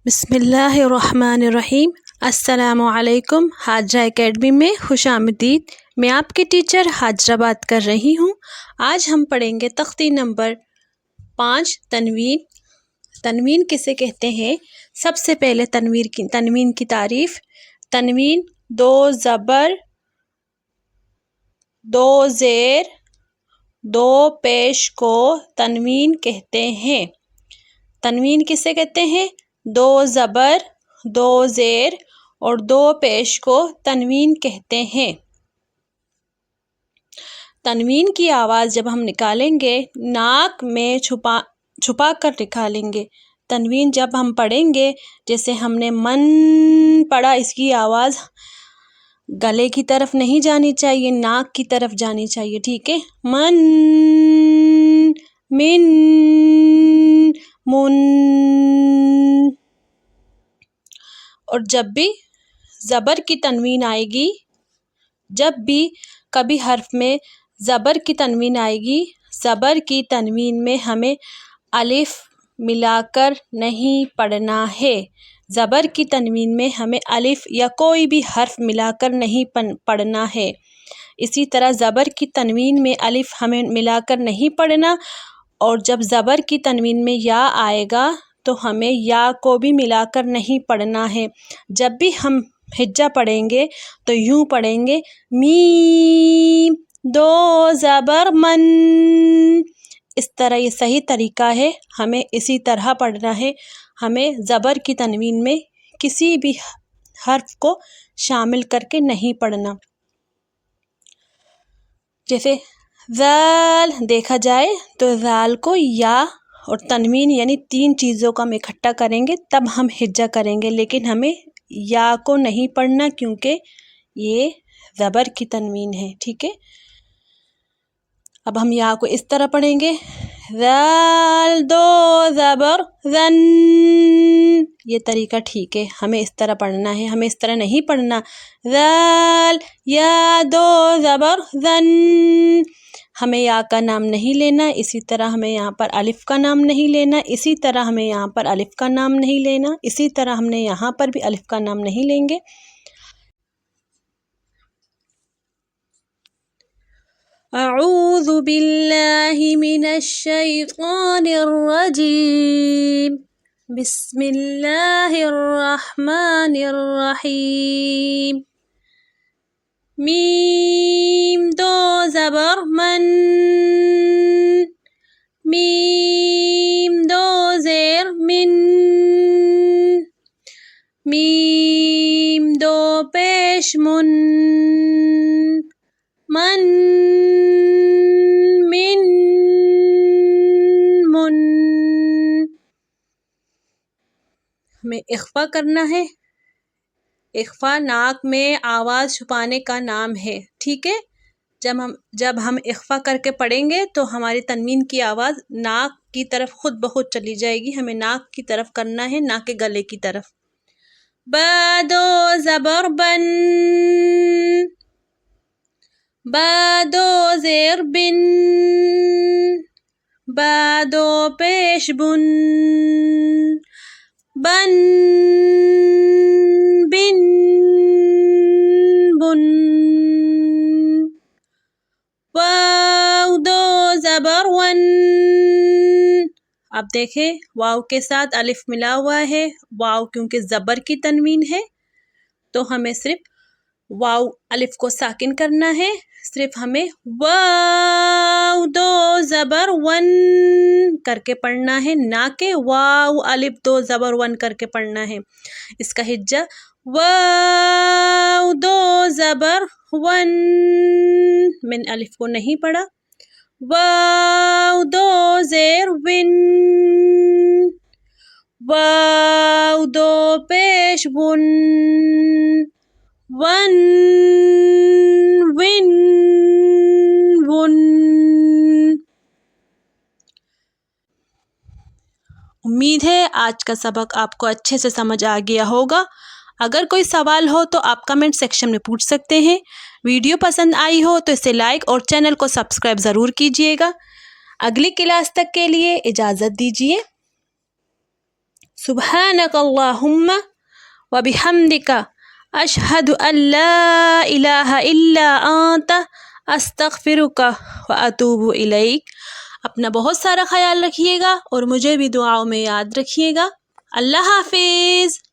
بسم اللہ الرحمن الرحیم۔ السلام علیکم۔ حاجرہ اکیڈمی میں خوش آمدید۔ میں آپ کی ٹیچر حاجرہ بات کر رہی ہوں۔ آج ہم پڑھیں گے تختی نمبر 5 تنوین۔ تنوین کسے کہتے ہیں؟ سب سے پہلے تنوین کی تعریف۔ تنوین 2 زبر 2 زیر 2 پیش کو تنوین کہتے ہیں۔ تنوین کسے کہتے ہیں؟ 2 زبر 2 زیر اور 2 پیش کو تنوین کہتے ہیں۔ تنوین کی آواز جب ہم نکالیں گے ناک میں چھپا کر نکالیں گے۔ تنوین جب ہم پڑھیں گے، جیسے ہم نے من پڑھا، اس کی آواز گلے کی طرف نہیں جانی چاہیے، ناک کی طرف جانی چاہیے، ٹھیک ہے؟ من، من، من۔ اور جب بھی زبر کی تنوین آئے گی، جب بھی کبھی حرف میں زبر کی تنوین آئے گی، زبر کی تنوین میں ہمیں الف ملا کر نہیں پڑھنا ہے۔ زبر کی تنوین میں ہمیں الف یا کوئی بھی حرف ملا کر نہیں پڑھنا ہے۔ اسی طرح زبر کی تنوین میں الف ہمیں ملا کر نہیں پڑھنا، اور جب زبر کی تنوین میں یا آئے گا تو ہمیں یا کو بھی ملا کر نہیں پڑھنا ہے۔ جب بھی ہم ہجا پڑھیں گے تو یوں پڑھیں گے، میم 2 زبر من۔ اس طرح یہ صحیح طریقہ ہے، ہمیں اسی طرح پڑھنا ہے۔ ہمیں زبر کی تنوین میں کسی بھی حرف کو شامل کر کے نہیں پڑھنا۔ جیسے ذال دیکھا جائے تو ذال کو یا اور تنوین یعنی 3 چیزوں کا ہم اکٹھا کریں گے تب ہم ہجا کریں گے، لیکن ہمیں یا کو نہیں پڑھنا کیونکہ یہ زبر کی تنوین ہے، ٹھیک ہے؟ اب ہم یا کو اس طرح پڑھیں گے، ذال 2 زبر ذن۔ یہ طریقہ ٹھیک ہے، ہمیں اس طرح پڑھنا ہے، ہمیں اس طرح نہیں پڑھنا۔ ذال یا 2 زبر ذن۔ ہمیں یا کا نام نہیں لینا، اسی طرح ہمیں یہاں پر الف کا نام نہیں لینا، اسی طرح ہمیں یہاں پر الف کا نام نہیں لینا، اسی طرح ہم نے یہاں پر بھی الف کا نام نہیں لیں گے۔ اعوذ باللہ من الشیطان الرجیم، بسم اللہ الرحمن الرحیم۔ میم 2 زبر من، میم 2 زیر من، میم 2 پیش من، من، من، من۔ ہمیں اخفا کرنا ہے۔ اخفا ناک میں آواز چھپانے کا نام ہے، ٹھیک ہے؟ جب ہم اخفا کر کے پڑھیں گے تو ہماری تنوین کی آواز ناک کی طرف خود بخود چلی جائے گی۔ ہمیں ناک کی طرف کرنا ہے، نہ کہ گلے کی طرف۔ با 2 زبر بن، با 2 زیر بن، با 2 پیش بن، بن، بن، بن۔ واو 2 زبر ون۔ اب دیکھیں واو کے ساتھ الف ملا ہوا ہے، واو کیونکہ زبر کی تنوین ہے تو ہمیں صرف واو الف کو ساکن کرنا ہے، صرف ہمیں واو 2 زبر ون کر کے پڑھنا ہے، نہ کہ واو الف 2 زبر ون کر کے پڑھنا ہے۔ اس کا ہجا واو 2 زبر ون، میں نے الف کو نہیں پڑھا۔ واو 2 زیر ون، واو 2 پیش ون، ون، ون، ون۔ امید ہے آج کا سبق آپ کو اچھے سے سمجھ آ گیا ہوگا۔ اگر کوئی سوال ہو تو آپ کمنٹ سیکشن میں پوچھ سکتے ہیں۔ ویڈیو پسند آئی ہو تو اسے لائک اور چینل کو سبسکرائب ضرور کیجیے گا۔ اگلی کلاس تک کے لیے اجازت دیجیے۔ سبحانک اللہم و بحمدک اشہد ان لا الہ الا انت استغفرک و اتوب الیک۔ اپنا بہت سارا خیال رکھیے گا اور مجھے بھی دعاؤں میں یاد رکھیے گا۔ اللہ حافظ۔